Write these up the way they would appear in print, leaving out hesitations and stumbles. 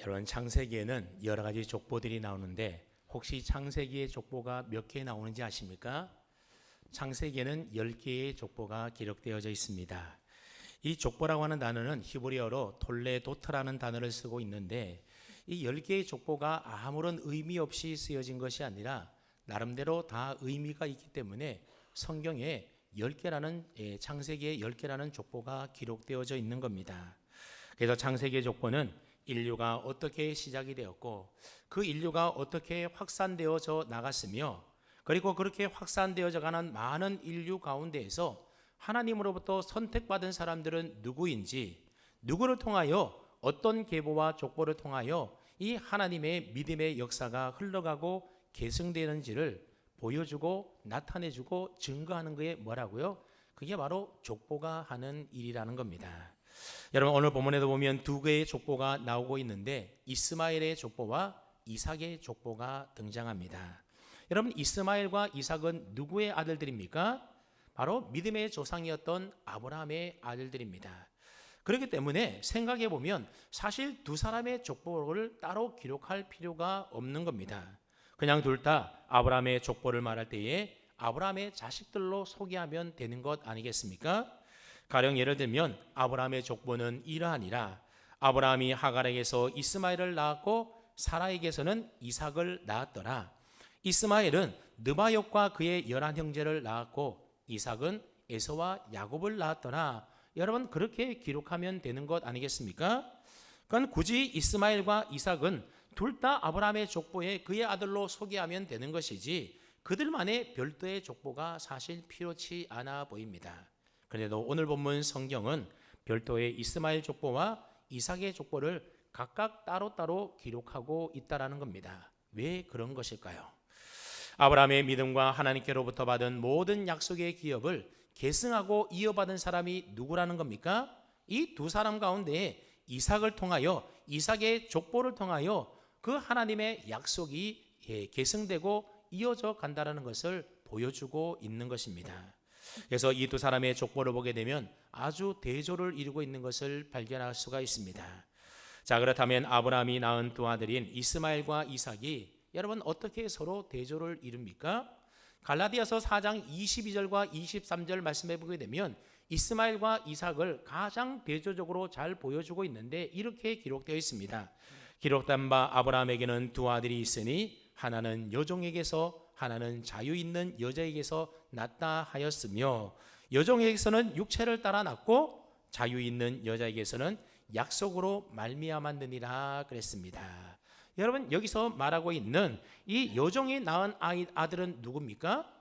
여러분, 창세기에는 여러 가지 족보들이 나오는데 혹시 창세기의 족보가 몇 개 나오는지 아십니까? 창세기에는 10개의 족보가 기록되어져 있습니다. 이 족보라고 하는 단어는 히브리어로 톨레도트라는 단어를 쓰고 있는데, 이 10개의 족보가 아무런 의미 없이 쓰여진 것이 아니라 나름대로 다 의미가 있기 때문에 성경에 10개라는 창세기에 10개라는 족보가 기록되어져 있는 겁니다. 그래서 창세기의 족보는 인류가 어떻게 시작이 되었고 그 인류가 어떻게 확산되어져 나갔으며, 그리고 그렇게 확산되어져 가는 많은 인류 가운데에서 하나님으로부터 선택받은 사람들은 누구인지, 누구를 통하여 어떤 계보와 족보를 통하여 이 하나님의 믿음의 역사가 흘러가고 계승되는지를 보여주고 나타내주고 증거하는 것에 뭐라고요? 그게 바로 족보가 하는 일이라는 겁니다. 여러분, 오늘 본문에도 보면 두 개의 족보가 나오고 있는데 이스마엘의 족보와 이삭의 족보가 등장합니다. 여러분, 이스마엘과 이삭은 누구의 아들들입니까? 바로 믿음의 조상이었던 아브라함의 아들들입니다. 그렇기 때문에 생각해 보면 사실 두 사람의 족보를 따로 기록할 필요가 없는 겁니다. 그냥 둘 다 아브라함의 족보를 말할 때에 아브라함의 자식들로 소개하면 되는 것 아니겠습니까? 가령 예를 들면 아브라함의 족보는 이러하니라. 아브라함이 하갈에게서 이스마엘을 낳았고 사라에게서는 이삭을 낳았더라. 이스마엘은 느바욕과 그의 11 형제를 낳았고 이삭은 에서와 야곱을 낳았더라. 여러분, 그렇게 기록하면 되는 것 아니겠습니까? 그건 굳이 이스마엘과 이삭은 둘 다 아브라함의 족보에 그의 아들로 소개하면 되는 것이지 그들만의 별도의 족보가 사실 필요치 않아 보입니다. 그런데도 오늘 본문 성경은 별도의 이스마엘 족보와 이삭의 족보를 각각 따로따로 기록하고 있다는 겁니다. 왜 그런 것일까요? 아브라함의 믿음과 하나님께로부터 받은 모든 약속의 기업을 계승하고 이어받은 사람이 누구라는 겁니까? 이 두 사람 가운데 이삭을 통하여, 이삭의 족보를 통하여 그 하나님의 약속이 계승되고 이어져 간다는 것을 보여주고 있는 것입니다. 그래서 이 두 사람의 족보를 보게 되면 아주 대조를 이루고 있는 것을 발견할 수가 있습니다. 자, 그렇다면 아브라함이 낳은 두 아들인 이스마엘과 이삭이 여러분 어떻게 서로 대조를 이룹니까? 갈라디아서 4장 22절과 23절 말씀해 보게 되면 이스마엘과 이삭을 가장 대조적으로 잘 보여주고 있는데 이렇게 기록되어 있습니다. 기록된 바 아브라함에게는 두 아들이 있으니 하나는 여종에게서 하나는 자유 있는 여자에게서 낳다 하였으며, 여종에게서는 육체를 따라 낳고 자유 있는 여자에게서는 약속으로 말미암았느니라 그랬습니다. 여러분, 여기서 말하고 있는 이 여종이 낳은 아들은 누굽니까?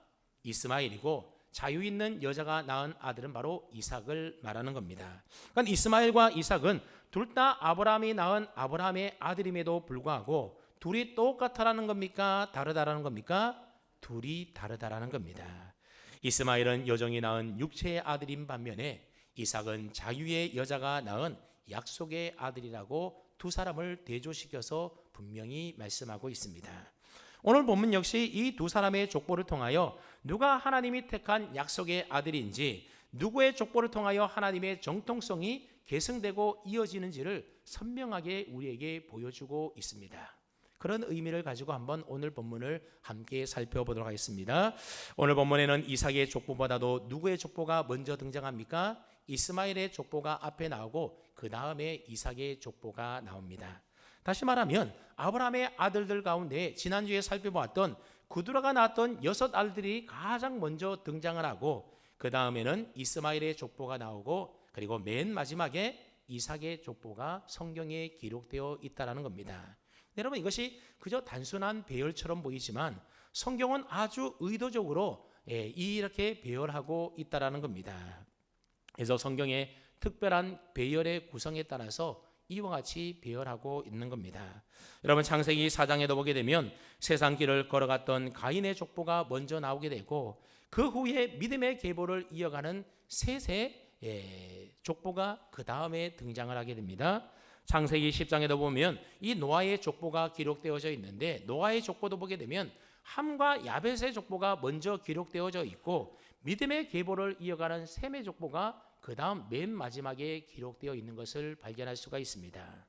이스마엘이고 자유 있는 여자가 낳은 아들은 바로 이삭을 말하는 겁니다. 그러니까 이스마엘과 이삭은 둘 다 아브라함이 낳은 아브라함의 아들임에도 불구하고 둘이 똑같다라는 겁니까? 다르다라는 겁니까? 둘이 다르다라는 겁니다. 이스마엘은 여종이 낳은 육체의 아들인 반면에 이삭은 자유의 여자가 낳은 약속의 아들이라고 두 사람을 대조시켜서 분명히 말씀하고 있습니다. 오늘 본문 역시 이 두 사람의 족보를 통하여 누가 하나님이 택한 약속의 아들인지, 누구의 족보를 통하여 하나님의 정통성이 계승되고 이어지는지를 선명하게 우리에게 보여주고 있습니다. 그런 의미를 가지고 한번 오늘 본문을 함께 살펴보도록 하겠습니다. 오늘 본문에는 이삭의 족보보다도 누구의 족보가 먼저 등장합니까? 이스마엘의 족보가 앞에 나오고 그 다음에 이삭의 족보가 나옵니다. 다시 말하면 아브라함의 아들들 가운데 지난주에 살펴보았던 구두라가 낳았던 6 아들들이 가장 먼저 등장을 하고 그 다음에는 이스마엘의 족보가 나오고 그리고 맨 마지막에 이삭의 족보가 성경에 기록되어 있다는 겁니다. 여러분, 이것이 그저 단순한 배열처럼 보이지만 성경은 아주 의도적으로 이렇게 배열하고 있다는 겁니다. 그래서 성경의 특별한 배열의 구성에 따라서 이와 같이 배열하고 있는 겁니다. 여러분, 창세기 4장에도 보게 되면 세상길을 걸어갔던 가인의 족보가 먼저 나오게 되고 그 후에 믿음의 계보를 이어가는 셋의 족보가 그 다음에 등장을 하게 됩니다. 창세기 10장에도 보면 이 노아의 족보가 기록되어져 있는데 노아의 족보도 보게 되면 함과 야벳의 족보가 먼저 기록되어져 있고 믿음의 계보를 이어가는 셈의 족보가 그 다음 맨 마지막에 기록되어 있는 것을 발견할 수가 있습니다.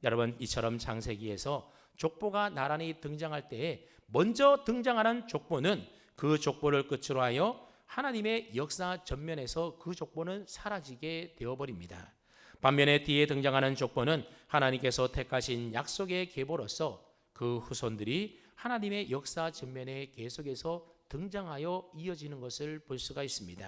여러분, 이처럼 창세기에서 족보가 나란히 등장할 때에 먼저 등장하는 족보는 그 족보를 끝으로 하여 하나님의 역사 전면에서 그 족보는 사라지게 되어버립니다. 반면에 뒤에 등장하는 족보는 하나님께서 택하신 약속의 계보로서 그 후손들이 하나님의 역사 전면에 계속해서 등장하여 이어지는 것을 볼 수가 있습니다.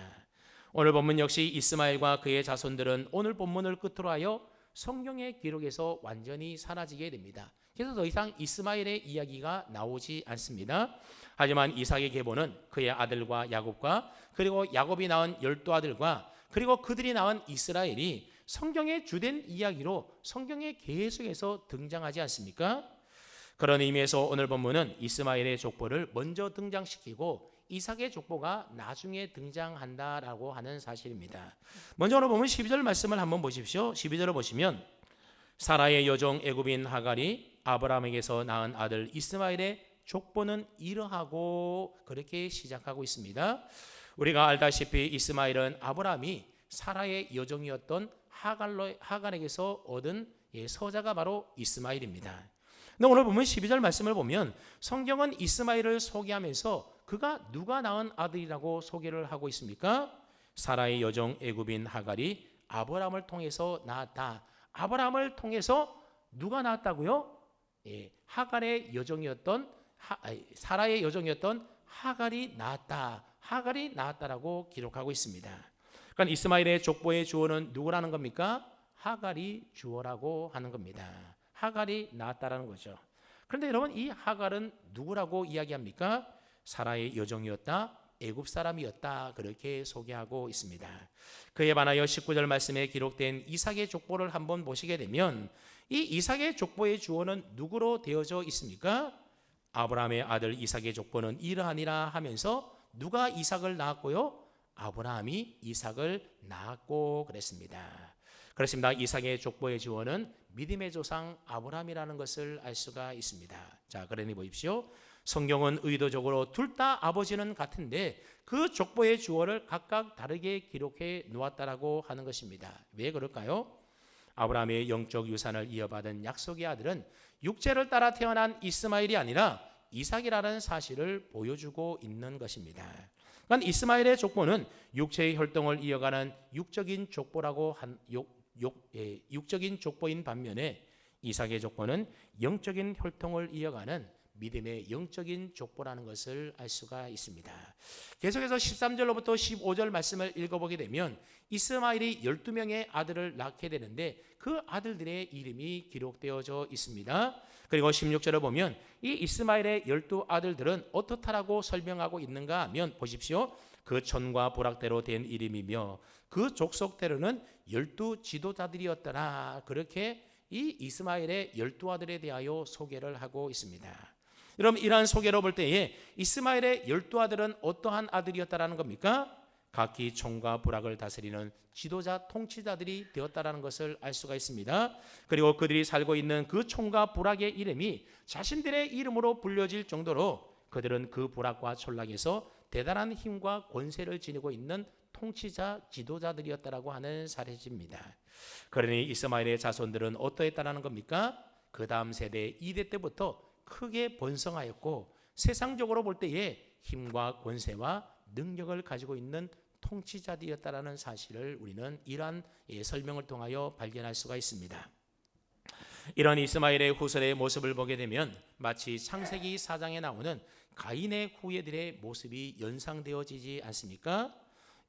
오늘 본문 역시 이스마엘과 그의 자손들은 오늘 본문을 끝으로 하여 성경의 기록에서 완전히 사라지게 됩니다. 그래서 더 이상 이스마엘의 이야기가 나오지 않습니다. 하지만 이삭의 계보는 그의 아들과 야곱과 그리고 야곱이 낳은 12아들과 그리고 그들이 낳은 이스라엘이 성경의 주된 이야기로 성경에 계속해서 등장하지 않습니까? 그런 의미에서 오늘 본문은 이스마엘의 족보를 먼저 등장시키고 이삭의 족보가 나중에 등장한다라고 하는 사실입니다. 먼저 오늘 보면 12절 말씀을 한번 보십시오. 12절을 보시면 사라의 여종 애굽인 하갈이 아브라함에게서 낳은 아들 이스마엘의 족보는 이러하고 그렇게 시작하고 있습니다. 우리가 알다시피 이스마엘은 아브라함이 사라의 여종이었던 하갈에게서 얻은 서자가 바로 이스마엘입니다. 근데 오늘 보면 12절 말씀을 보면 성경은 이스마엘을 소개하면서 그가 누가 낳은 아들이라고 소개를 하고 있습니까? 사라의 여종 애굽인 하갈이 아브라함을 통해서 낳았다. 아브라함을 통해서 누가 낳았다고요? 하갈의 여종이었던 사라의 여종이었던 하갈이 낳았다. 하갈이 낳았다라고 기록하고 있습니다. 그러니까 이스마엘의 족보의 주어는 누구라는 겁니까? 하갈이 주어라고 하는 겁니다. 하갈이 낳았다라는 거죠. 그런데 여러분, 이 하갈은 누구라고 이야기합니까? 사라의 여종이었다, 애굽 사람이었다, 그렇게 소개하고 있습니다. 그에 반하여 19절 말씀에 기록된 이삭의 족보를 한번 보시게 되면 이 이삭의 족보의 주어는 누구로 되어져 있습니까? 아브라함의 아들 이삭의 족보는 이러하니라 하면서 누가 이삭을 낳았고요? 아브라함이 이삭을 낳았고 그랬습니다. 그렇습니다. 이삭의 족보의 주어는 믿음의 조상 아브라함이라는 것을 알 수가 있습니다. 자, 그러니 보십시오. 성경은 의도적으로 둘 다 아버지는 같은데 그 족보의 주어를 각각 다르게 기록해 놓았다라고 하는 것입니다. 왜 그럴까요? 아브라함의 영적 유산을 이어받은 약속의 아들은 육체를 따라 태어난 이스마엘이 아니라 이삭이라는 사실을 보여주고 있는 것입니다. 그러니까 이스마엘의 족보는 육체의 혈통을 이어가는 육적인 족보인 반면에 이삭의 족보는 영적인 혈통을 이어가는 믿음의 영적인 족보라는 것을 알 수가 있습니다. 계속해서 13절로부터 15절 말씀을 읽어보게 되면 이스마엘이 12명의 아들을 낳게 되는데 그 아들들의 이름이 기록되어져 있습니다. 그리고 16절을 보면 이 이스마엘의 12아들들은 어떻다라고 설명하고 있는가 하면 보십시오. 그 촌과 부락대로 된 이름이며 그 족속대로는 12지도자들이었더라. 그렇게 이 이스마엘의 12아들에 대하여 소개를 하고 있습니다. 여러분, 이러한 소개로 볼 때에 이스마엘의 12아들은 어떠한 아들이었다라는 겁니까? 각기 촌과 부락을 다스리는 지도자 통치자들이 되었다라는 것을 알 수가 있습니다. 그리고 그들이 살고 있는 그 촌과 부락의 이름이 자신들의 이름으로 불려질 정도로 그들은 그 부락과 촌락에서 대단한 힘과 권세를 지니고 있는 통치자 지도자들이었다라고 하는 사실입니다. 그러니 이스마엘의 자손들은 어떠했다라는 겁니까? 그 다음 세대 2대 때부터 크게 번성하였고 세상적으로 볼 때에 힘과 권세와 능력을 가지고 있는 통치자들이었다라는 사실을 우리는 이러한 설명을 통하여 발견할 수가 있습니다. 이런 이스마엘의 후손의 모습을 보게 되면 마치 창세기 4장에 나오는 가인의 후예들의 모습이 연상되어지지 않습니까?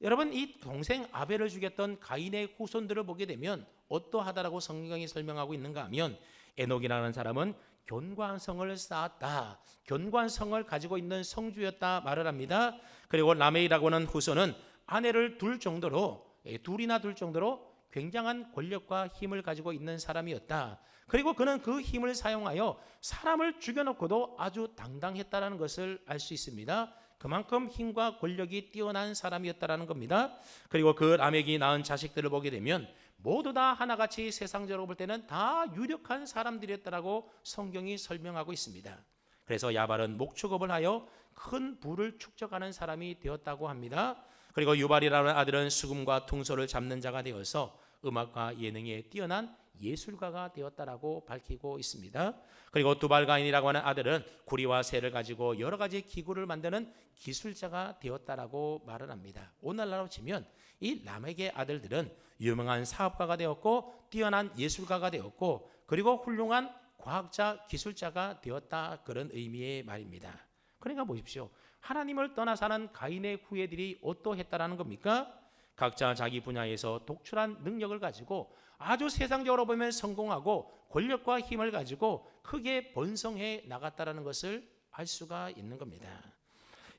여러분, 이 동생 아벨을 죽였던 가인의 후손들을 보게 되면 어떠하다라고 성경이 설명하고 있는가 하면 에녹이라는 사람은 견고한 성을 쌓았다. 견고한 성을 가지고 있는 성주였다 말을 합니다. 그리고 라메이라고 하는 후손은 아내를 둘 정도로 둘이나 둘 정도로 굉장한 권력과 힘을 가지고 있는 사람이었다. 그리고 그는 그 힘을 사용하여 사람을 죽여놓고도 아주 당당했다라는 것을 알 수 있습니다. 그만큼 힘과 권력이 뛰어난 사람이었다라는 겁니다. 그리고 그 라멕이 낳은 자식들을 보게 되면 모두 다 하나같이 세상적으로 볼 때는 다 유력한 사람들이었다라고 성경이 설명하고 있습니다. 그래서 야발은 목축업을 하여 큰 부를 축적하는 사람이 되었다고 합니다. 그리고 유발이라는 아들은 수금과 퉁소를 잡는 자가 되어서 음악과 예능에 뛰어난 예술가가 되었다라고 밝히고 있습니다. 그리고 두발가인이라고 하는 아들은 구리와 쇠를 가지고 여러 가지 기구를 만드는 기술자가 되었다라고 말을 합니다. 오늘날로 치면 이 라멕의 아들들은 유명한 사업가가 되었고 뛰어난 예술가가 되었고 그리고 훌륭한 과학자, 기술자가 되었다, 그런 의미의 말입니다. 그러니까 보십시오. 하나님을 떠나 사는 가인의 후예들이 어떠했다라는 겁니까? 각자 자기 분야에서 독출한 능력을 가지고 아주 세상적으로 보면 성공하고 권력과 힘을 가지고 크게 번성해 나갔다라는 것을 알 수가 있는 겁니다.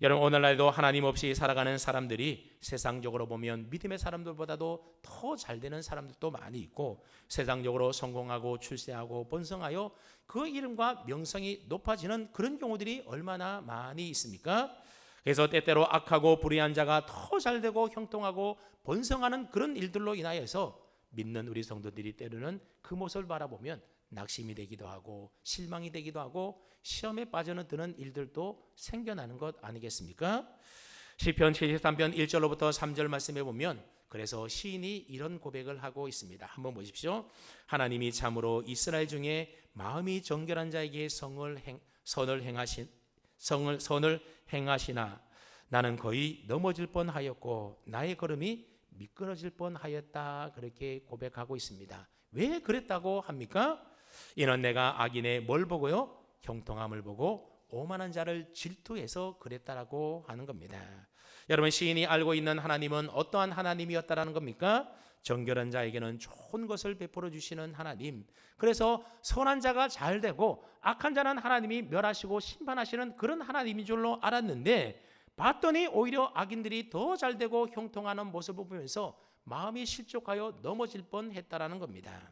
여러분, 오늘날에도 하나님 없이 살아가는 사람들이 세상적으로 보면 믿음의 사람들보다도 더 잘 되는 사람들도 많이 있고 세상적으로 성공하고 출세하고 번성하여 그 이름과 명성이 높아지는 그런 경우들이 얼마나 많이 있습니까? 그래서 때때로 악하고 불의한 자가 더 잘되고 형통하고 번성하는 그런 일들로 인하여서 믿는 우리 성도들이 때로는 그 모습을 바라보면 낙심이 되기도 하고 실망이 되기도 하고 시험에 빠져드는 일들도 생겨나는 것 아니겠습니까? 시편 73편 1절로부터 3절 말씀해 보면 그래서 시인이 이런 고백을 하고 있습니다. 한번 보십시오. 하나님이 참으로 이스라엘 중에 마음이 정결한 자에게 선을 행하시나 나는 거의 넘어질 뻔하였고 나의 걸음이 미끄러질 뻔하였다, 그렇게 고백하고 있습니다. 왜 그랬다고 합니까? 이는 내가 악인의 뭘 보고요? 형통함을 보고 오만한 자를 질투해서 그랬다라고 하는 겁니다. 여러분, 시인이 알고 있는 하나님은 어떠한 하나님이었다라는 겁니까? 정결한 자에게는 좋은 것을 베풀어 주시는 하나님. 그래서 선한 자가 잘 되고 악한 자는 하나님이 멸하시고 심판하시는 그런 하나님인 줄로 알았는데 봤더니 오히려 악인들이 더 잘 되고 형통하는 모습을 보면서 마음이 실족하여 넘어질 뻔했다라는 겁니다.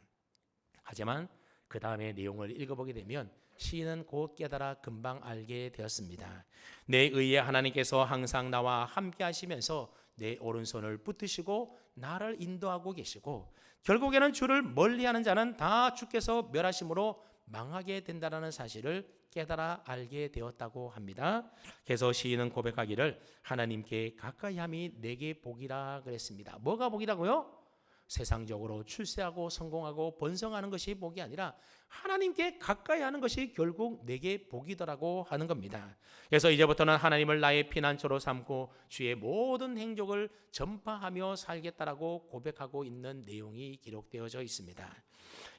하지만 그 다음에 내용을 읽어보게 되면 시인은 곧 깨달아 금방 알게 되었습니다. 내 의에 하나님께서 항상 나와 함께 하시면서 내 오른손을 붙드시고 나를 인도하고 계시고 결국에는 주를 멀리하는 자는 다 주께서 멸하심으로 망하게 된다는 사실을 깨달아 알게 되었다고 합니다. 그래서 시인은 고백하기를 하나님께 가까이함이 내게 복이라 그랬습니다. 뭐가 복이라고요? 세상적으로 출세하고 성공하고 번성하는 것이 복이 아니라 하나님께 가까이 하는 것이 결국 내게 복이더라고 하는 겁니다. 그래서 이제부터는 하나님을 나의 피난처로 삼고 주의 모든 행적을 전파하며 살겠다라고 고백하고 있는 내용이 기록되어져 있습니다.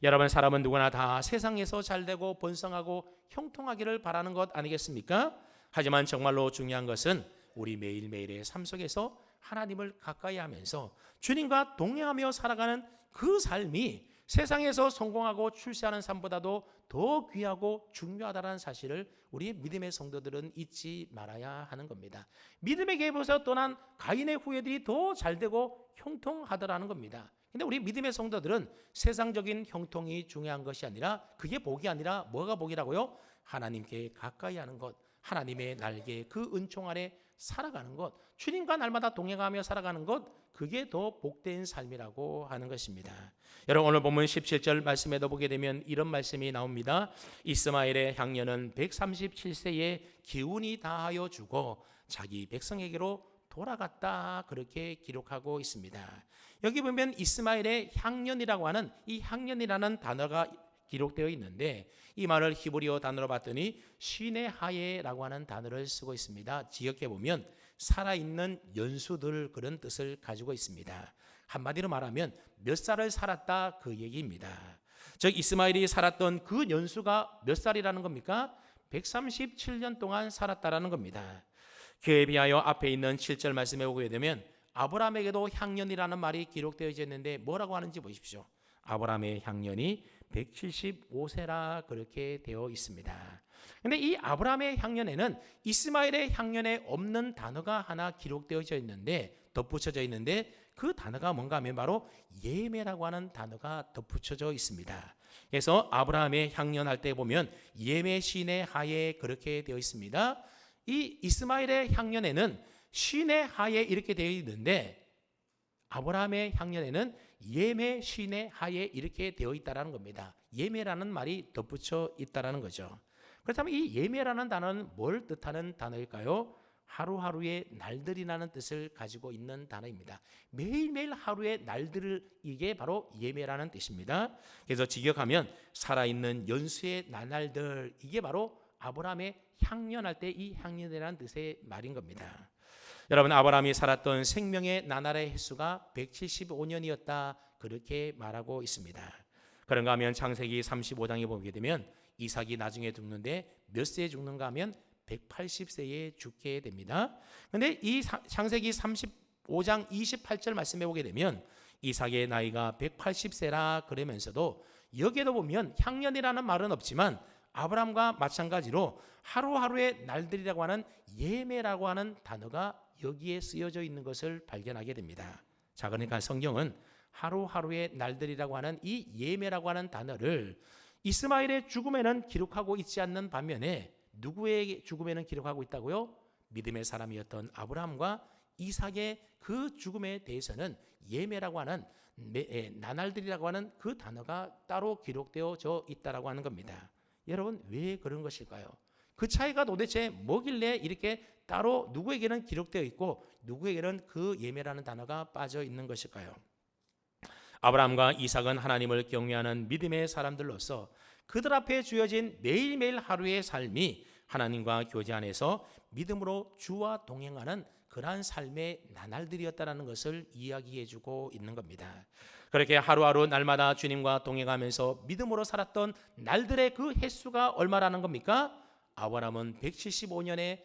여러분, 사람은 누구나 다 세상에서 잘되고 번성하고 형통하기를 바라는 것 아니겠습니까? 하지만 정말로 중요한 것은 우리 매일매일의 삶 속에서 하나님을 가까이 하면서 주님과 동행하며 살아가는 그 삶이 세상에서 성공하고 출세하는 삶보다도 더 귀하고 중요하다는 사실을 우리 믿음의 성도들은 잊지 말아야 하는 겁니다. 믿음의 궤에서 떠난 가인의 후예들이 더 잘되고 형통하더라는 겁니다. 근데 우리 믿음의 성도들은 세상적인 형통이 중요한 것이 아니라, 그게 복이 아니라 뭐가 복이라고요? 하나님께 가까이 하는 것, 하나님의 날개 그 은총 아래 살아가는 것, 주님과 날마다 동행하며 살아가는 것, 그게 더 복된 삶이라고 하는 것입니다. 여러분, 오늘 본문 17절 말씀에도 보게 되면 이런 말씀이 나옵니다. 이스마엘의 향년은 137세에 기운이 다하여 주고 자기 백성에게로 돌아갔다, 그렇게 기록하고 있습니다. 여기 보면 이스마엘의 향년이라고 하는 이 향년이라는 단어가 기록되어 있는데 이 말을 히브리어 단어로 봤더니 시네하예라고 하는 단어를 쓰고 있습니다. 지역해 보면 살아있는 연수들, 그런 뜻을 가지고 있습니다. 한마디로 말하면 몇 살을 살았다, 그 얘기입니다. 즉 이스마엘이 살았던 그 연수가 몇 살이라는 겁니까? 137년 동안 살았다라는 겁니다. 그에 비하여 앞에 있는 7절 말씀에 보게 되면 아브라함에게도 향년이라는 말이 기록되어 있는데 뭐라고 하는지 보십시오. 아브라함의 향년이 175세라 그렇게 되어 있습니다. 그런데 이 아브라함의 향년에는 이스마엘의 향년에 없는 단어가 하나 기록되어져 있는데, 덧붙여져 있는데, 그 단어가 뭔가 하면 바로 예매라고 하는 단어가 덧붙여져 있습니다. 그래서 아브라함의 향년할 때 보면 예매 신의 하에 그렇게 되어 있습니다. 이 이스마엘의 향년에는 신의 하에 이렇게 되어 있는데 아브라함의 향년에는 예매 신의 하에 이렇게 되어 있다라는 겁니다. 예매라는 말이 덧붙여 있다라는 거죠. 그렇다면 이 예매라는 단어는 뭘 뜻하는 단어일까요? 하루하루의 날들이라는 뜻을 가지고 있는 단어입니다. 매일매일 하루의 날들을, 이게 바로 예매라는 뜻입니다. 그래서 직역하면 살아있는 연수의 나날들, 이게 바로 아브라함의 향년할 때 이 향년이라는 뜻의 말인 겁니다. 여러분, 아브라함이 살았던 생명의 나날의 횟수가 175년이었다, 그렇게 말하고 있습니다. 그런가 하면 창세기 35장에 보게 되면 이삭이 나중에 죽는데 몇 세에 죽는가 하면 180세에 죽게 됩니다. 그런데 이 창세기 35장 28절 말씀해 보게 되면 이삭의 나이가 180세라 그러면서도 여기에도 보면 향년이라는 말은 없지만 아브라함과 마찬가지로 하루하루의 날들이라고 하는 예매라고 하는 단어가 여기에 쓰여져 있는 것을 발견하게 됩니다. 자, 그러니까 성경은 하루하루의 날들이라고 하는 이 예매라고 하는 단어를 이스마엘의 죽음에는 기록하고 있지 않는 반면에 누구의 죽음에는 기록하고 있다고요? 믿음의 사람이었던 아브라함과 이삭의 그 죽음에 대해서는 예매라고 하는 나날들이라고 하는 그 단어가 따로 기록되어져 있다라고 하는 겁니다. 여러분, 왜 그런 것일까요? 그 차이가 도대체 뭐길래 이렇게 따로 누구에게는 기록되어 있고 누구에게는 그 예매라는 단어가 빠져 있는 것일까요? 아브라함과 이삭은 하나님을 경외하는 믿음의 사람들로서 그들 앞에 주어진 매일매일 하루의 삶이 하나님과 교제 안에서 믿음으로 주와 동행하는 그러한 삶의 나날들이었다는 것을 이야기해주고 있는 겁니다. 그렇게 하루하루 날마다 주님과 동행하면서 믿음으로 살았던 날들의 그 횟수가 얼마라는 겁니까? 아브라함은 175년의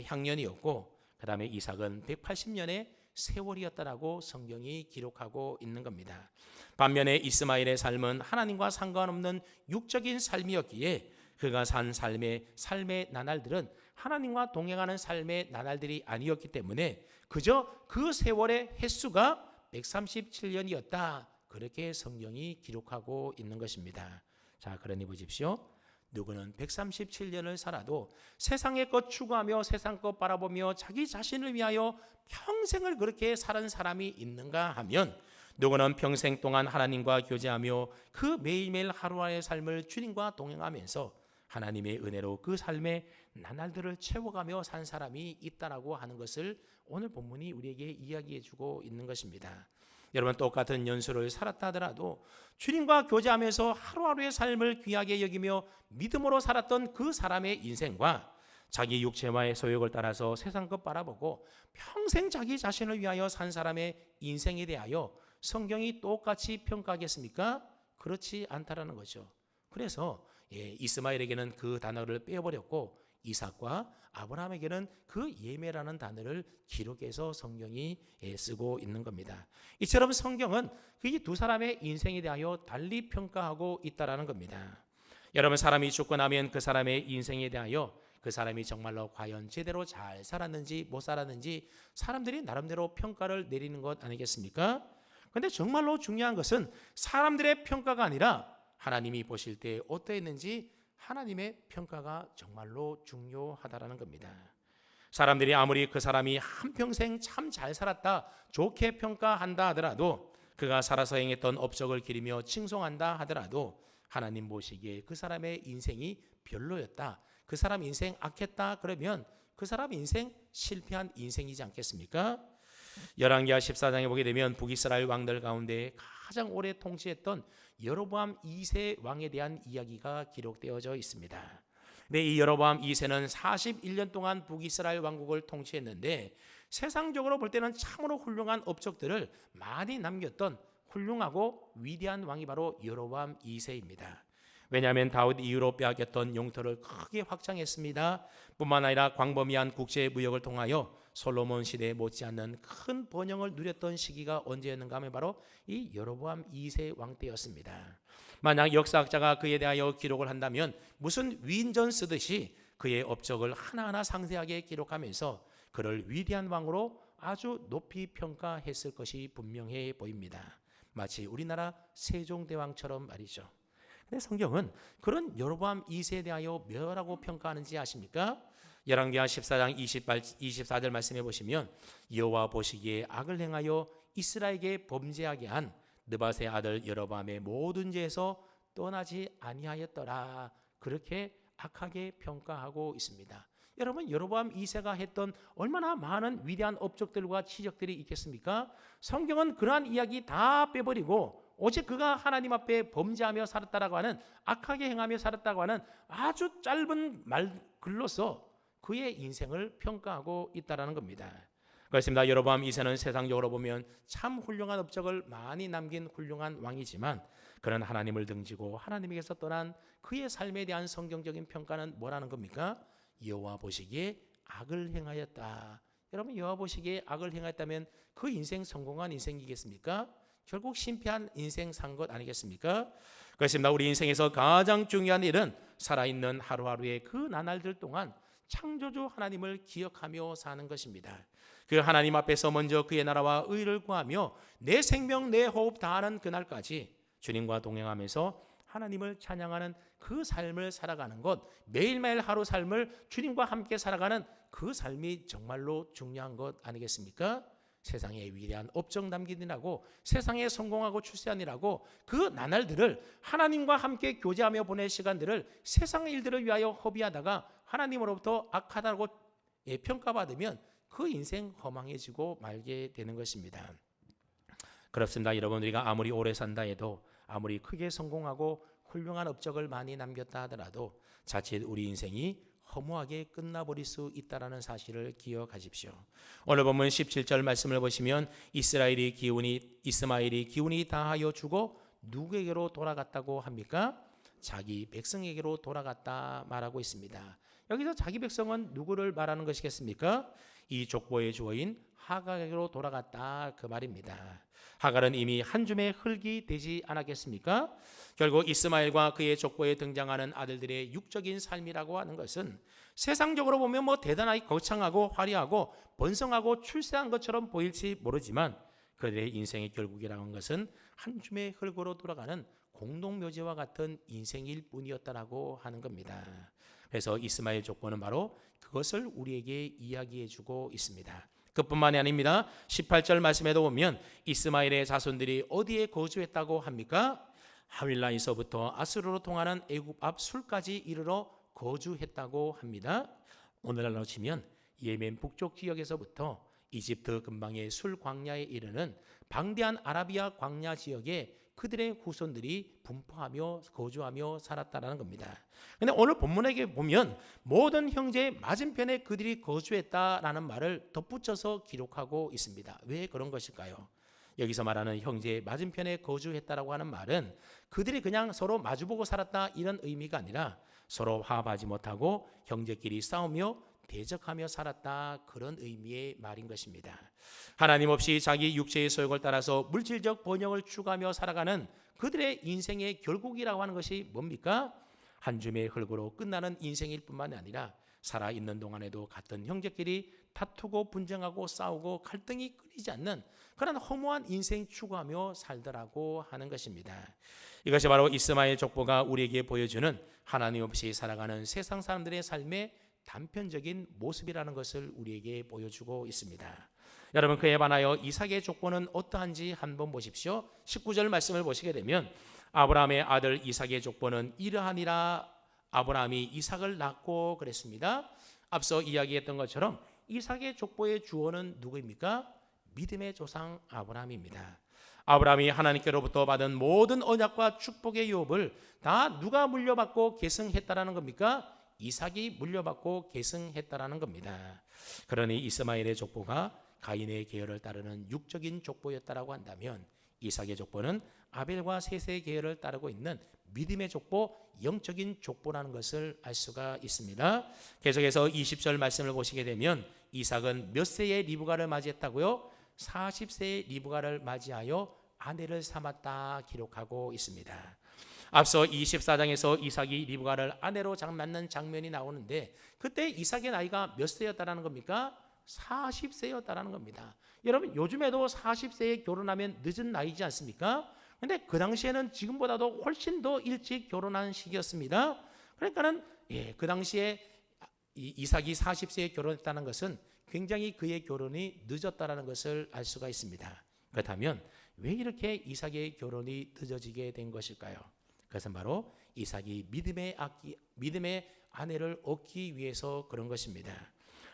향년이었고 그 다음에 이삭은 180년의 세월이었다라고 성경이 기록하고 있는 겁니다. 반면에 이스마엘의 삶은 하나님과 상관없는 육적인 삶이었기에 그가 산 삶의 나날들은 하나님과 동행하는 삶의 나날들이 아니었기 때문에 그저 그 세월의 횟수가 137년이었다, 그렇게 성경이 기록하고 있는 것입니다. 자, 그러니 보십시오. 누구는 137년을 살아도 세상의 것 추구하며 세상 것 바라보며 자기 자신을 위하여 평생을 그렇게 사는 사람이 있는가 하면, 누구는 평생 동안 하나님과 교제하며 그 매일매일 하루하루의 삶을 주님과 동행하면서 하나님의 은혜로 그 삶의 나날들을 채워가며 산 사람이 있다라고 하는 것을 오늘 본문이 우리에게 이야기해주고 있는 것입니다. 여러분, 똑같은 연수를 살았다 하더라도 주님과 교제하면서 하루하루의 삶을 귀하게 여기며 믿음으로 살았던 그 사람의 인생과 자기 육체와의 소욕을 따라서 세상 것 바라보고 평생 자기 자신을 위하여 산 사람의 인생에 대하여 성경이 똑같이 평가하겠습니까? 그렇지 않다라는 거죠. 그래서 이스마엘에게는 그 단어를 빼어버렸고 이삭과 아브라함에게는 그 예매라는 단어를 기록해서 성경이 쓰고 있는 겁니다. 이처럼 성경은 이 두 사람의 인생에 대하여 달리 평가하고 있다라는 겁니다. 여러분, 사람이 죽고 나면 그 사람의 인생에 대하여 그 사람이 정말로 과연 제대로 잘 살았는지 못 살았는지 사람들이 나름대로 평가를 내리는 것 아니겠습니까? 그런데 정말로 중요한 것은 사람들의 평가가 아니라 하나님이 보실 때 어떠했는지 하나님의 평가가 정말로 중요하다라는 겁니다. 사람들이 아무리 그 사람이 한평생 참 잘 살았다, 좋게 평가한다 하더라도, 그가 살아서 행했던 업적을 기리며 칭송한다 하더라도 하나님 보시기에 그 사람의 인생이 별로였다, 그 사람 인생 악했다 그러면 그 사람 인생 실패한 인생이지 않겠습니까? 열왕기하 14장에 보게 되면 북이스라엘 왕들 가운데 가장 오래 통치했던 여로보암 2세 왕에 대한 이야기가 기록되어져 있습니다. 근데 이 여로보암 2세는 41년 동안 북이스라엘 왕국을 통치했는데 세상적으로 볼 때는 참으로 훌륭한 업적들을 많이 남겼던 훌륭하고 위대한 왕이 바로 여로보암 2세입니다. 왜냐하면 다윗 이후로 빼앗겼던 영토를 크게 확장했습니다. 뿐만 아니라 광범위한 국제 무역을 통하여 솔로몬 시대에 못지않는 큰 번영을 누렸던 시기가 언제였는가 하면 바로 이 여로보암 2세 왕 때였습니다. 만약 역사학자가 그에 대하여 기록을 한다면 무슨 위인전 쓰듯이 그의 업적을 하나하나 상세하게 기록하면서 그를 위대한 왕으로 아주 높이 평가했을 것이 분명해 보입니다. 마치 우리나라 세종대왕처럼 말이죠. 근데 성경은 그런 여로보암 2세에 대하여 뭐라고 평가하는지 아십니까? 열왕기하 14장 24절 말씀해 보시면 여호와 보시기에 악을 행하여 이스라엘에게 범죄하게 한 느밧의 아들 여로보암의 모든 죄에서 떠나지 아니하였더라, 그렇게 악하게 평가하고 있습니다. 여러분, 여로보암 2세가 했던 얼마나 많은 위대한 업적들과 치적들이 있겠습니까? 성경은 그러한 이야기 다 빼버리고 오직 그가 하나님 앞에 범죄하며 살았다라고 하는, 악하게 행하며 살았다고 하는 아주 짧은 글로서 그의 인생을 평가하고 있다라는 겁니다. 그렇습니다. 여로보암 2세는 세상적으로 보면 참 훌륭한 업적을 많이 남긴 훌륭한 왕이지만, 그는 하나님을 등지고 하나님에게서 떠난 그의 삶에 대한 성경적인 평가는 뭐라는 겁니까? 여호와 보시기에 악을 행하였다. 여러분, 여호와 보시기에 악을 행하였다면 그 인생 성공한 인생이겠습니까? 결국 실패한 인생 산 것 아니겠습니까? 그렇습니다. 우리 인생에서 가장 중요한 일은 살아있는 하루하루의 그 나날들 동안 창조주 하나님을 기억하며 사는 것입니다. 그 하나님 앞에서 먼저 그의 나라와 의를 구하며 내 생명 내 호흡 다하는 그날까지 주님과 동행하면서 하나님을 찬양하는 그 삶을 살아가는 것, 매일매일 하루 삶을 주님과 함께 살아가는 그 삶이 정말로 중요한 것 아니겠습니까? 세상에 위대한 업적 남기느라고, 세상에 성공하고 출세하느라고 그 나날들을 하나님과 함께 교제하며 보낼 시간들을 세상 일들을 위하여 허비하다가 하나님으로부터 악하다고 평가받으면 그 인생 허망해지고 말게 되는 것입니다. 그렇습니다. 여러분, 우리가 아무리 오래 산다 해도, 아무리 크게 성공하고 훌륭한 업적을 많이 남겼다 하더라도 자칫 우리 인생이 허무하게 끝나버릴 수 있다는 사실을 기억하십시오. 오늘 본문 17절 말씀을 보시면 이스마엘이 기운이 다하여 주고 누구에게로 돌아갔다고 합니까? 자기 백성에게로 돌아갔다 말하고 있습니다. 여기서 자기 백성은 누구를 말하는 것이겠습니까? 이 족보의 주어인 하갈에게로 돌아갔다, 그 말입니다. 하갈은 이미 한 줌의 흙이 되지 않았겠습니까? 결국 이스마엘과 그의 족보에 등장하는 아들들의 육적인 삶이라고 하는 것은 세상적으로 보면 대단하게 거창하고 화려하고 번성하고 출세한 것처럼 보일지 모르지만, 그들의 인생의 결국이라는 하 것은 한 줌의 흙으로 돌아가는 공동묘지와 같은 인생일 뿐이었다라고 하는 겁니다. 그래서 이스마엘 족보는 바로 그것을 우리에게 이야기해 주고 있습니다. 그뿐만이 아닙니다. 18절 말씀에도 보면 이스마엘의 자손들이 어디에 거주했다고 합니까? 하윌라에서부터 아스루로 통하는 애굽 앞 술까지 이르러 거주했다고 합니다. 오늘날로 치면 예멘 북쪽 지역에서부터 이집트 근방의 술 광야에 이르는 방대한 아라비아 광야 지역에 그들의 후손들이 분포하며 거주하며 살았다라는 겁니다. 그런데 오늘 본문에 보면 모든 형제의 맞은편에 그들이 거주했다라는 말을 덧붙여서 기록하고 있습니다. 왜 그런 것일까요? 여기서 말하는 형제의 맞은편에 거주했다라고 하는 말은 그들이 그냥 서로 마주보고 살았다 이런 의미가 아니라 서로 화합하지 못하고 형제끼리 싸우며 대적하며 살았다, 그런 의미의 말인 것입니다. 하나님 없이 자기 육체의 소욕을 따라서 물질적 번영을 추구하며 살아가는 그들의 인생의 결국이라고 하는 것이 뭡니까? 한 줌의 흙으로 끝나는 인생일 뿐만 아니라 살아있는 동안에도 같은 형제끼리 다투고 분쟁하고 싸우고 갈등이 끊이지 않는 그런 허무한 인생 추구하며 살더라고 하는 것입니다. 이것이 바로 이스마엘 족보가 우리에게 보여주는 하나님 없이 살아가는 세상 사람들의 삶의 단편적인 모습이라는 것을 우리에게 보여주고 있습니다. 여러분, 그에 반하여 이삭의 족보는 어떠한지 한번 보십시오. 19절 말씀을 보시게 되면 아브라함의 아들 이삭의 족보는 이러하니라. 아브라함이 이삭을 낳고 그랬습니다. 앞서 이야기했던 것처럼 이삭의 족보의 주어는 누구입니까? 믿음의 조상 아브라함입니다. 아브라함이 하나님께로부터 받은 모든 언약과 축복의 유업을 다 누가 물려받고 계승했다라는 겁니까? 이삭이 물려받고 계승했다라는 겁니다. 그러니 이스마엘의 족보가 가인의 계열을 따르는 육적인 족보였다라고 한다면 이삭의 족보는 아벨과 셋의 계열을 따르고 있는 믿음의 족보, 영적인 족보라는 것을 알 수가 있습니다. 계속해서 20절 말씀을 보시게 되면 이삭은 몇 세의 리브가를 맞이했다고요? 40세의 리브가를 맞이하여 아내를 삼았다 기록하고 있습니다. 앞서 24장에서 이삭이 리브가를 아내로 맞는 장면이 나오는데 그때 이삭의 나이가 몇 세였다라는 겁니까? 40세였다라는 겁니다. 여러분, 요즘에도 40세에 결혼하면 늦은 나이지 않습니까? 근데 그 당시에는 지금보다도 훨씬 더 일찍 결혼한 시기였습니다. 그러니까는 그 당시에 이삭이 40세에 결혼했다는 것은 굉장히 그의 결혼이 늦었다라는 것을 알 수가 있습니다. 그렇다면 왜 이렇게 이삭의 결혼이 늦어지게 된 것일까요? 그것은 바로 이삭이 믿음의 아내를 얻기 위해서 그런 것입니다.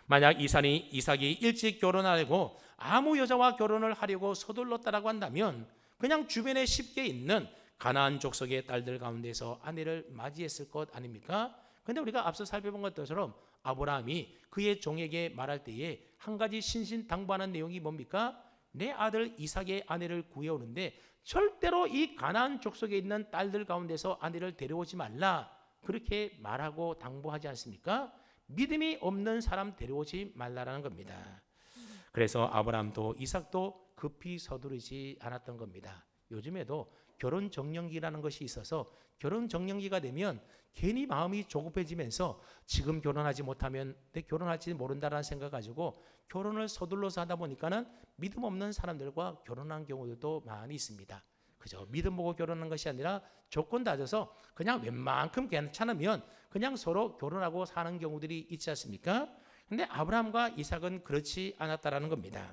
만약 이삭이 일찍 결혼하려고 아무 여자와 결혼을 하려고 서둘렀다라고 한다면 그냥 주변에 쉽게 있는 가나안 족속의 딸들 가운데서 아내를 맞이했을 것 아닙니까? 그런데 우리가 앞서 살펴본 것처럼 아브라함이 그의 종에게 말할 때에 한 가지 신신당부하는 내용이 뭡니까? 내 아들 이삭의 아내를 구해오는데 절대로 이 가나안 족속에 있는 딸들 가운데서 아내를 데려오지 말라, 그렇게 말하고 당부하지 않습니까? 믿음이 없는 사람 데려오지 말라라는 겁니다. 그래서 아브라함도 이삭도 급히 서두르지 않았던 겁니다. 요즘에도 결혼 정년기라는 것이 있어서 결혼 정년기가 되면 괜히 마음이 조급해지면서 지금 결혼하지 못하면 내 결혼할지 모른다라는 생각 가지고 결혼을 서둘러서 하다 보니까는 믿음 없는 사람들과 결혼한 경우도 많이 있습니다. 그저 믿음 보고 결혼한 것이 아니라 조건 다져서 그냥 웬만큼 괜찮으면 그냥 서로 결혼하고 사는 경우들이 있지 않습니까? 근데 아브라함과 이삭은 그렇지 않았다라는 겁니다.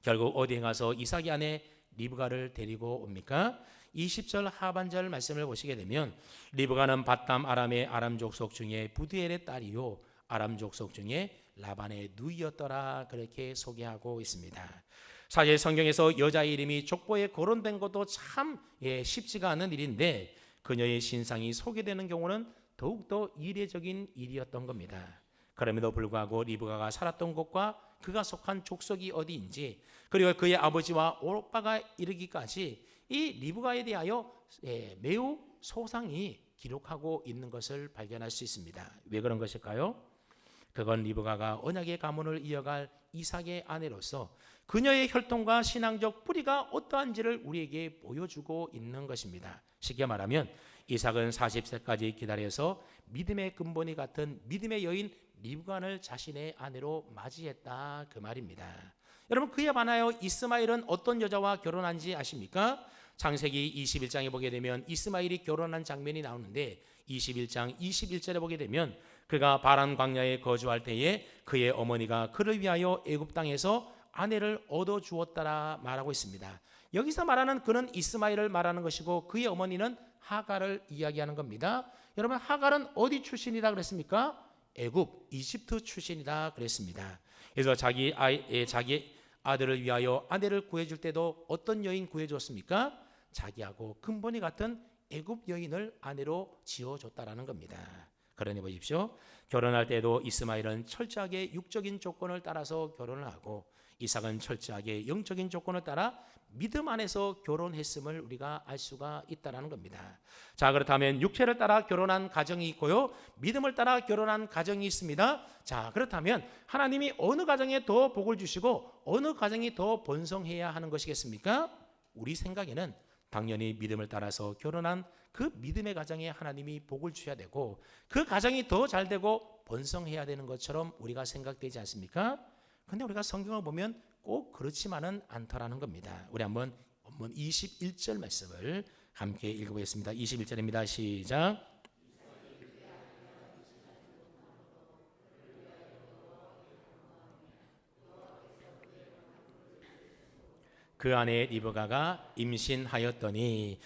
결국 어디에 가서 이삭이 아내 리브가를 데리고 옵니까? 20절 하반절 말씀을 보시게 되면 리브가는 바담 아람의 아람 족속 중에 부두엘의 딸이요 아람 족속 중에 라반의 누이였더라, 그렇게 소개하고 있습니다. 사실 성경에서 여자 이름이 족보에 거론된 것도 참 쉽지가 않은 일인데 그녀의 신상이 소개되는 경우는 더욱더 이례적인 일이었던 겁니다. 그럼에도 불구하고 리브가가 살았던 곳과 그가 속한 족속이 어디인지, 그리고 그의 아버지와 오빠가 이르기까지 이 리브가에 대하여 매우 소상히 기록하고 있는 것을 발견할 수 있습니다. 왜 그런 것일까요? 그건 리브가가 언약의 가문을 이어갈 이삭의 아내로서 그녀의 혈통과 신앙적 뿌리가 어떠한지를 우리에게 보여주고 있는 것입니다. 쉽게 말하면 이삭은 40세까지 기다려서 믿음의 근본이 같은 믿음의 여인 리브가를 자신의 아내로 맞이했다, 그 말입니다. 여러분, 그에 반하여 이스마엘은 어떤 여자와 결혼한지 아십니까? 창세기 21장에 보게 되면 이스마엘이 결혼한 장면이 나오는데 21장 21절에 보게 되면 그가 바란 광야에 거주할 때에 그의 어머니가 그를 위하여 애굽 땅에서 아내를 얻어 주었다라 말하고 있습니다. 여기서 말하는 그는 이스마엘을 말하는 것이고 그의 어머니는 하갈을 이야기하는 겁니다. 여러분, 하갈은 어디 출신이다 그랬습니까? 애굽, 이집트 출신이다 그랬습니다. 그래서 자기 아들을 위하여 아내를 구해줄 때도 어떤 여인 구해줬습니까? 자기하고 근본이 같은 애굽 여인을 아내로 지어줬다라는 겁니다. 그러니 보십시오. 결혼할 때도 이스마엘은 철저하게 육적인 조건을 따라서 결혼을 하고 이삭은 철저하게 영적인 조건을 따라 믿음 안에서 결혼했음을 우리가 알 수가 있다는 겁니다. 자, 그렇다면 육체를 따라 결혼한 가정이 있고요, 믿음을 따라 결혼한 가정이 있습니다. 자, 그렇다면 하나님이 어느 가정에 더 복을 주시고 어느 가정이 더 번성해야 하는 것이겠습니까? 우리 생각에는 당연히 믿음을 따라서 결혼한 그 믿음의 가정에 하나님이 복을 주셔야 되고 그 가정이 더 잘되고 번성해야 되는 것처럼 우리가 생각되지 않습니까? 근데 우리가 성경을 보면 꼭 그렇지만은 않더라는 겁니다. 우리 한번 21절 말씀을 함께 읽어보겠습니다. 21절입니다. 시작. 그 아내 리브가가 임신하였더니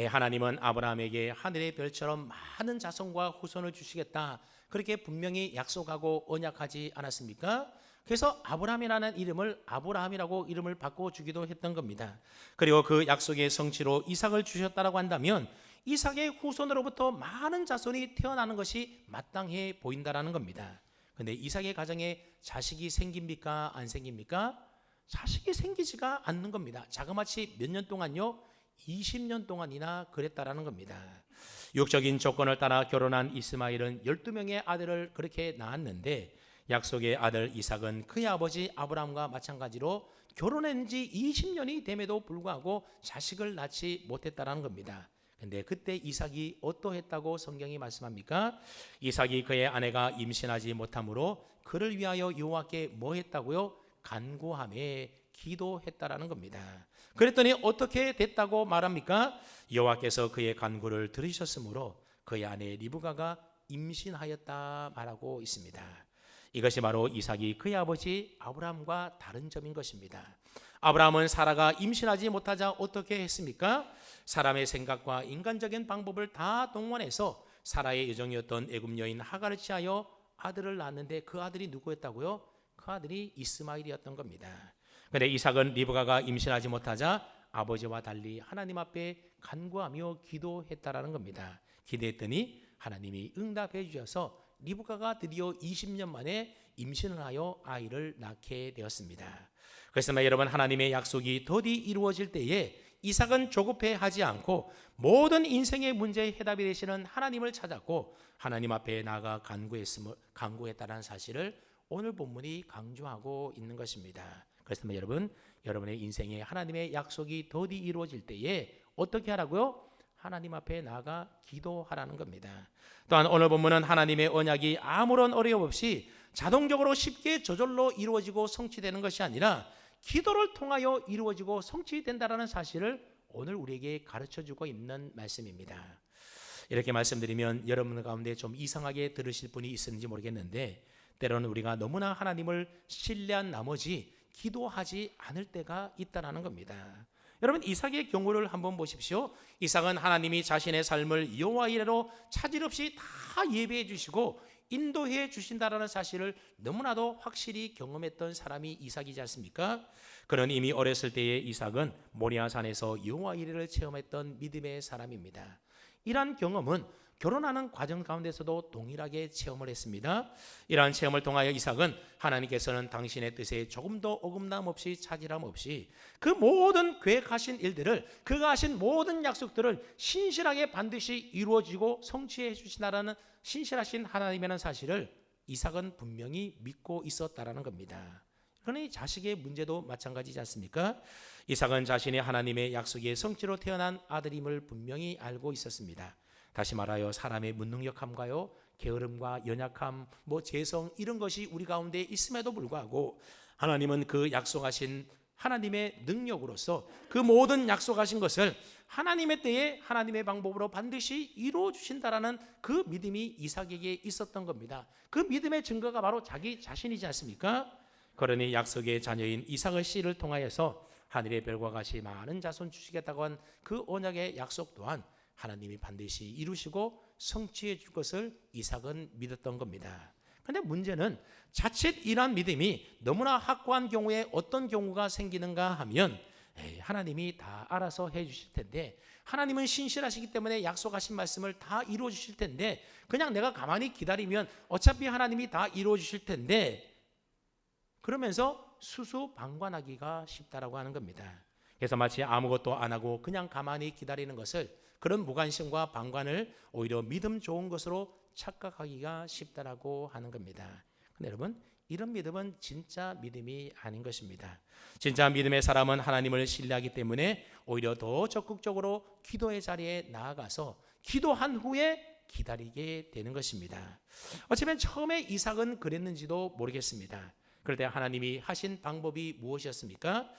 하나님은 아브라함에게 하늘의 별처럼 많은 자손과 후손을 주시겠다, 그렇게 분명히 약속하고 언약하지 않았습니까? 그래서 아브라함이라는 이름을 아브라함이라고 이름을 바꿔주기도 했던 겁니다. 그리고 그 약속의 성취로 이삭을 주셨다라고 한다면 이삭의 후손으로부터 많은 자손이 태어나는 것이 마땅해 보인다라는 겁니다. 그런데 이삭의 가정에 자식이 생깁니까? 안 생깁니까? 자식이 생기지가 않는 겁니다. 자그마치 몇 년 동안요? 20년 동안이나 그랬다라는 겁니다. 육적인 조건을 따라 결혼한 이스마엘은 12명의 아들을 그렇게 낳았는데 약속의 아들 이삭은 그의 아버지 아브라함과 마찬가지로 결혼한 지 20년이 됨에도 불구하고 자식을 낳지 못했다라는 겁니다. 근데 그때 이삭이 어떠했다고 성경이 말씀합니까? 이삭이 그의 아내가 임신하지 못함으로 그를 위하여 여호와께 뭐 했다고요? 간구하며 기도했다라는 겁니다. 그랬더니 어떻게 됐다고 말합니까? 여호와께서 그의 간구를 들으셨으므로 그의 아내 리브가가 임신하였다 말하고 있습니다. 이것이 바로 이삭이 그의 아버지 아브라함과 다른 점인 것입니다. 아브라함은 사라가 임신하지 못하자 어떻게 했습니까? 사람의 생각과 인간적인 방법을 다 동원해서 사라의 여종이었던 애굽 여인 하갈을 취하여 아들을 낳았는데 그 아들이 누구였다고요? 그 아들이 이스마엘이었던 겁니다. 그런데 이삭은 리브가가 임신하지 못하자 아버지와 달리 하나님 앞에 간구하며 기도했다라는 겁니다. 기도했더니 하나님이 응답해 주셔서 리브가가 드디어 20년 만에 임신을 하여 아이를 낳게 되었습니다. 그래서 여러분, 하나님의 약속이 더디 이루어질 때에 이삭은 조급해하지 않고 모든 인생의 문제의 해답이 되시는 하나님을 찾았고 하나님 앞에 나아가 간구했다는 사실을 오늘 본문이 강조하고 있는 것입니다. 그래서 여러분, 여러분의 인생에 하나님의 약속이 더디 이루어질 때에 어떻게 하라고요? 하나님 앞에 나아가 기도하라는 겁니다. 또한 오늘 본문은 하나님의 언약이 아무런 어려움 없이 자동적으로 쉽게 저절로 이루어지고 성취되는 것이 아니라 기도를 통하여 이루어지고 성취된다는 사실을 오늘 우리에게 가르쳐주고 있는 말씀입니다. 이렇게 말씀드리면 여러분 가운데 좀 이상하게 들으실 분이 있는지 모르겠는데 때로는 우리가 너무나 하나님을 신뢰한 나머지 기도하지 않을 때가 있다는 겁니다. 여러분, 이삭의 경우를 한번 보십시오. 이삭은 하나님이 자신의 삶을 여호와 이레로 차질 없이 다 예배해 주시고 인도해 주신다라는 사실을 너무나도 확실히 경험했던 사람이 이삭이지 않습니까? 그는 이미 어렸을 때의 이삭은 모리아산에서 여호와 이레를 체험했던 믿음의 사람입니다. 이러한 경험은 결혼하는 과정 가운데서도 동일하게 체험을 했습니다. 이러한 체험을 통하여 이삭은 하나님께서는 당신의 뜻에 조금도 어긋남 없이 차질함 없이 그 모든 계획하신 일들을, 그가 하신 모든 약속들을 신실하게 반드시 이루어지고 성취해 주시나라는 신실하신 하나님이라는 사실을 이삭은 분명히 믿고 있었다라는 겁니다. 그러니 자식의 문제도 마찬가지지 않습니까? 이삭은 자신의 하나님의 약속의 성취로 태어난 아들임을 분명히 알고 있었습니다. 다시 말하여 사람의 무능력함과요, 게으름과 연약함, 재성 이런 것이 우리 가운데 있음에도 불구하고 하나님은 그 약속하신 하나님의 능력으로서 그 모든 약속하신 것을 하나님의 때에 하나님의 방법으로 반드시 이루어 주신다라는 그 믿음이 이삭에게 있었던 겁니다. 그 믿음의 증거가 바로 자기 자신이지 않습니까? 그러니 약속의 자녀인 이삭의 씨를 통하여서 하늘의 별과 같이 많은 자손 주시겠다고 한 그 언약의 약속 또한 하나님이 반드시 이루시고 성취해 줄 것을 이삭은 믿었던 겁니다. 그런데 문제는 자칫 이러한 믿음이 너무나 확고한 경우에 어떤 경우가 생기는가 하면 하나님이 다 알아서 해 주실 텐데, 하나님은 신실하시기 때문에 약속하신 말씀을 다 이루어 주실 텐데 그냥 내가 가만히 기다리면 어차피 하나님이 다 이루어 주실 텐데, 그러면서 수수방관하기가 쉽다라고 하는 겁니다. 그래서 마치 아무것도 안 하고 그냥 가만히 기다리는 것을, 그런 무관심과 방관을 오히려 믿음 좋은 것으로 착각하기가 쉽다라고 하는 겁니다. 근데 여러분, 이런 믿음은 진짜 믿음이 아닌 것입니다. 진짜 믿음의 사람은 하나님을 신뢰하기 때문에 오히려 더 적극적으로 기도의 자리에 나아가서 기도한 후에 기다리게 되는 것입니다. 어쩌면 처음에 이삭은 그랬는지도 모르겠습니다. 그럴 때 하나님이 하신 방법이 무엇이었습니까?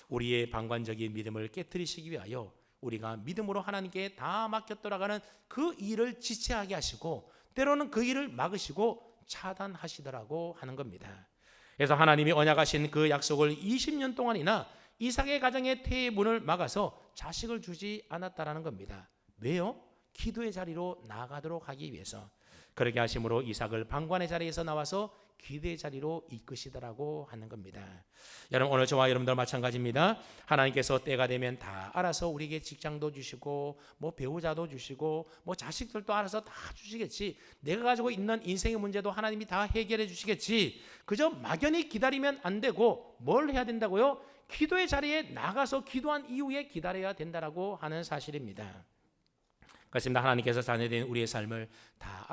우리의 방관적인 믿음을 깨트리시기 위하여 우리가 믿음으로 하나님께 다 맡겨 돌아가는 그 일을 지체하게 하시고 때로는 그 일을 막으시고 차단하시더라고 하는 겁니다. 그래서 하나님이 언약하신 그 약속을 20년 동안이나 이삭의 가정의 태의 문을 막아서 자식을 주지 않았다라는 겁니다. 왜요? 기도의 자리로 나아가도록 하기 위해서. 그렇게 하심으로 이삭을 방관의 자리에서 나와서 기도의 자리로 이끄시더라고 하는 겁니다. 여러분, 오늘 저와 여러분들 마찬가지입니다. 하나님께서 때가 되면 다 알아서 우리에게 직장도 주시고 배우자도 주시고 자식들도 알아서 다 주시겠지, 내가 가지고 있는 인생의 문제도 하나님이 다 해결해 주시겠지, 그저 막연히 기다리면 안 되고 뭘 해야 된다고요? 기도의 자리에 나가서 기도한 이후에 기다려야 된다라고 하는 사실입니다. 그렇습니다. 하나님께서 자녀된 우리의 삶을 다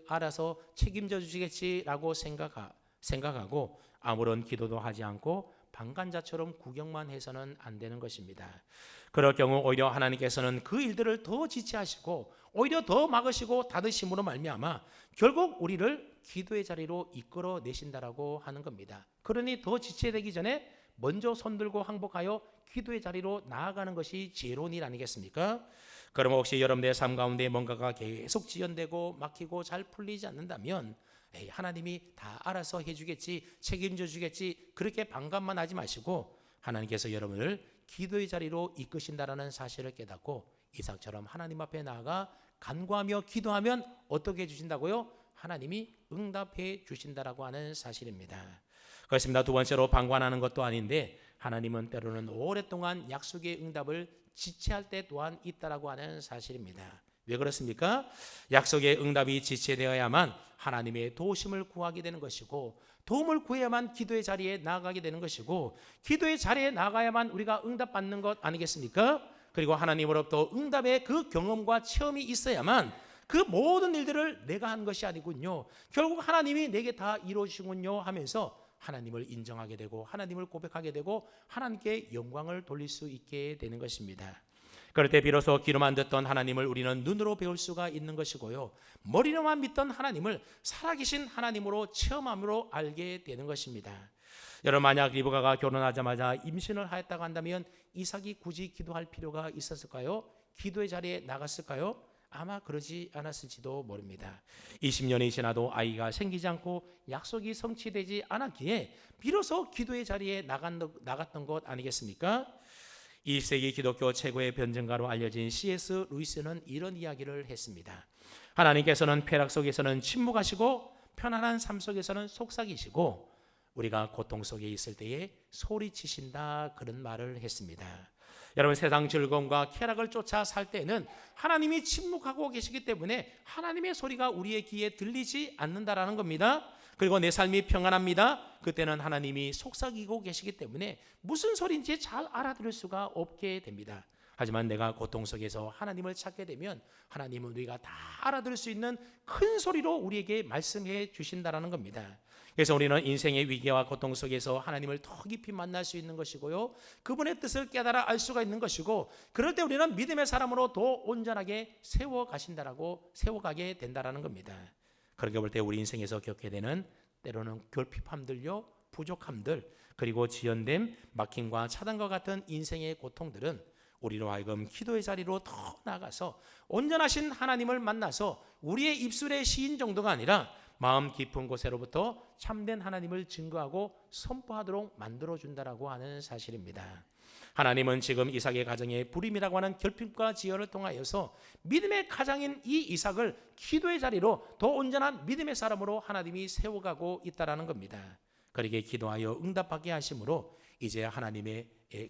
알아서 책임져 주시겠지라고 생각하고 아무런 기도도 하지 않고 방관자처럼 구경만 해서는 안 되는 것입니다. 그럴 경우 오히려 하나님께서는 그 일들을 더 지체하시고 오히려 더 막으시고 닫으심으로 말미암아 결국 우리를 기도의 자리로 이끌어 내신다라고 하는 겁니다. 그러니 더 지체되기 전에 먼저 손들고 항복하여 기도의 자리로 나아가는 것이 지혜로운 일 아니겠습니까? 그럼 혹시 여러분의 삶 가운데 뭔가가 계속 지연되고 막히고 잘 풀리지 않는다면 하나님이 다 알아서 해주겠지, 책임져 주겠지, 그렇게 방관만 하지 마시고 하나님께서 여러분을 기도의 자리로 이끄신다라는 사실을 깨닫고 이삭처럼 하나님 앞에 나아가 간구하며 기도하면 어떻게 해주신다고요? 하나님이 응답해 주신다라고 하는 사실입니다. 그렇습니다. 두 번째로 방관하는 것도 아닌데 하나님은 때로는 오랫동안 약속의 응답을 지체할 때 또한 있다라고 하는 사실입니다. 왜 그렇습니까? 약속의 응답이 지체되어야만 하나님의 도우심을 구하게 되는 것이고, 도움을 구해야만 기도의 자리에 나아가게 되는 것이고, 기도의 자리에 나가야만 우리가 응답받는 것 아니겠습니까? 그리고 하나님으로부터 응답의 그 경험과 체험이 있어야만 그 모든 일들을 내가 한 것이 아니군요, 결국 하나님이 내게 다 이루어주시군요 하면서 하나님을 인정하게 되고 하나님을 고백하게 되고 하나님께 영광을 돌릴 수 있게 되는 것입니다. 그럴 때 비로소 귀로만 듣던 하나님을 우리는 눈으로 배울 수가 있는 것이고요, 머리로만 믿던 하나님을 살아계신 하나님으로 체험함으로 알게 되는 것입니다. 여러분, 만약 리브가가 결혼하자마자 임신을 하였다고 한다면 이삭이 굳이 기도할 필요가 있었을까요? 기도의 자리에 나갔을까요? 아마 그러지 않았을지도 모릅니다. 20년이 지나도 아이가 생기지 않고 약속이 성취되지 않았기에 비로소 기도의 자리에 나갔던 것 아니겠습니까? 20세기 기독교 최고의 변증가로 알려진 C.S. 루이스는 이런 이야기를 했습니다. 하나님께서는 쾌락 속에서는 침묵하시고 편안한 삶 속에서는 속삭이시고 우리가 고통 속에 있을 때에 소리치신다, 그런 말을 했습니다. 여러분, 세상 즐거움과 쾌락을 쫓아 살 때는 하나님이 침묵하고 계시기 때문에 하나님의 소리가 우리의 귀에 들리지 않는다라는 겁니다. 그리고 내 삶이 평안합니다. 그때는 하나님이 속삭이고 계시기 때문에 무슨 소리인지 잘 알아들을 수가 없게 됩니다. 하지만 내가 고통 속에서 하나님을 찾게 되면 하나님은 우리가 다 알아들을 수 있는 큰 소리로 우리에게 말씀해 주신다라는 겁니다. 그래서 우리는 인생의 위기와 고통 속에서 하나님을 더 깊이 만날 수 있는 것이고요, 그분의 뜻을 깨달아 알 수가 있는 것이고, 그럴 때 우리는 믿음의 사람으로 더 온전하게 세워가게 된다라는 겁니다. 그렇게 볼 때 우리 인생에서 겪게 되는 때로는 결핍함들요, 부족함들, 그리고 지연됨, 막힘과 차단과 같은 인생의 고통들은 우리로 하여금 기도의 자리로 더 나아가서 온전하신 하나님을 만나서 우리의 입술의 시인 정도가 아니라 마음 깊은 곳에로부터 참된 하나님을 증거하고 선포하도록 만들어준다라고 하는 사실입니다. 하나님은 지금 이삭의 가정에 불임이라고 하는 결핍과 지연을 통하여서 믿음의 가장인 이 이삭을 기도의 자리로 더 온전한 믿음의 사람으로 하나님이 세워가고 있다라는 겁니다. 그러기에 기도하여 응답하게 하심으로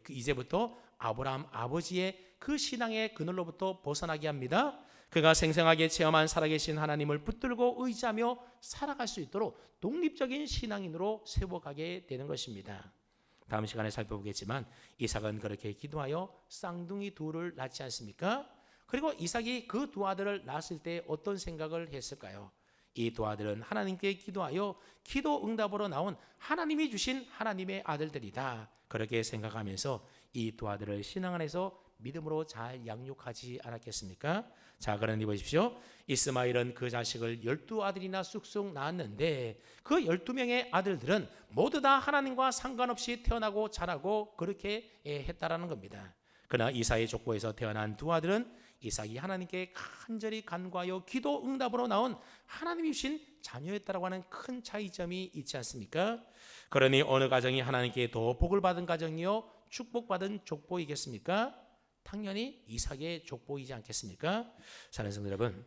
이제부터 아브라함 아버지의 그 신앙의 그늘로부터 벗어나게 합니다. 그가 생생하게 체험한 살아계신 하나님을 붙들고 의지하며 살아갈 수 있도록 독립적인 신앙인으로 세워가게 되는 것입니다. 다음 시간에 살펴보겠지만 이삭은 그렇게 기도하여 쌍둥이 둘을 낳지 않습니까? 그리고 이삭이 그 두 아들을 낳았을 때 어떤 생각을 했을까요? 이 두 아들은 하나님께 기도하여 기도 응답으로 나온 하나님이 주신 하나님의 아들들이다, 그렇게 생각하면서 이 두 아들을 신앙 안에서 믿음으로 잘 양육하지 않았겠습니까? 자, 그러니 보십시오. 이스마엘은 그 자식을 12아들이나 쑥쑥 낳았는데 그 12명의 아들들은 모두 다 하나님과 상관없이 태어나고 자라고 그렇게 했다라는 겁니다. 그러나 이삭의 족보에서 태어난 두 아들은 이삭이 하나님께 간절히 간구하여 기도 응답으로 나온 하나님이 주신 자녀였다라고 하는 큰 차이점이 있지 않습니까? 그러니 어느 가정이 하나님께 더 복을 받은 가정이요 축복받은 족보이겠습니까? 당연히 이삭의 족보이지 않겠습니까? 사랑하는 성도 여러분,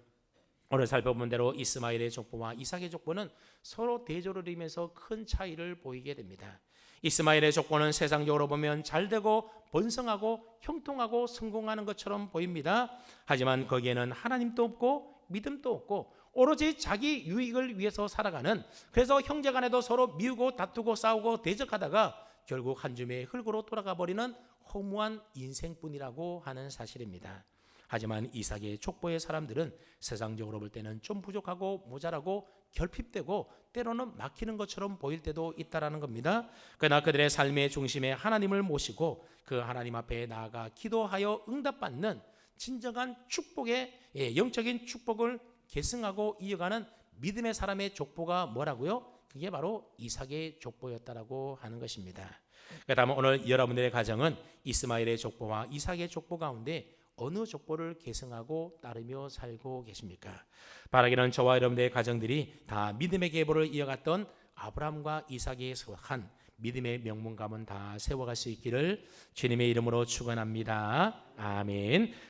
오늘 살펴본 대로 이스마엘의 족보와 이삭의 족보는 서로 대조를 이루면서 큰 차이를 보이게 됩니다. 이스마엘의 족보는 세상적으로 보면 잘되고 번성하고 형통하고 성공하는 것처럼 보입니다. 하지만 거기에는 하나님도 없고 믿음도 없고 오로지 자기 유익을 위해서 살아가는, 그래서 형제간에도 서로 미우고 다투고 싸우고 대적하다가 결국 한 줌의 흙으로 돌아가 버리는 허무한 인생뿐이라고 하는 사실입니다. 하지만 이삭의 족보의 사람들은 세상적으로 볼 때는 좀 부족하고 모자라고 결핍되고 때로는 막히는 것처럼 보일 때도 있다라는 겁니다. 그러나 그들의 삶의 중심에 하나님을 모시고 그 하나님 앞에 나아가 기도하여 응답받는 진정한 축복의 영적인 축복을 계승하고 이어가는 믿음의 사람의 족보가 뭐라고요? 그게 바로 이삭의 족보였다라고 하는 것입니다. 그다음 오늘 여러분들의 가정은 이스마엘의 족보와 이삭의 족보 가운데 어느 족보를 계승하고 따르며 살고 계십니까? 바라기는 저와 여러분들의 가정들이 다 믿음의 계보를 이어갔던 아브라함과 이삭에 속한 믿음의 명문 가문 다 세워갈 수 있기를 주님의 이름으로 축원합니다. 아멘.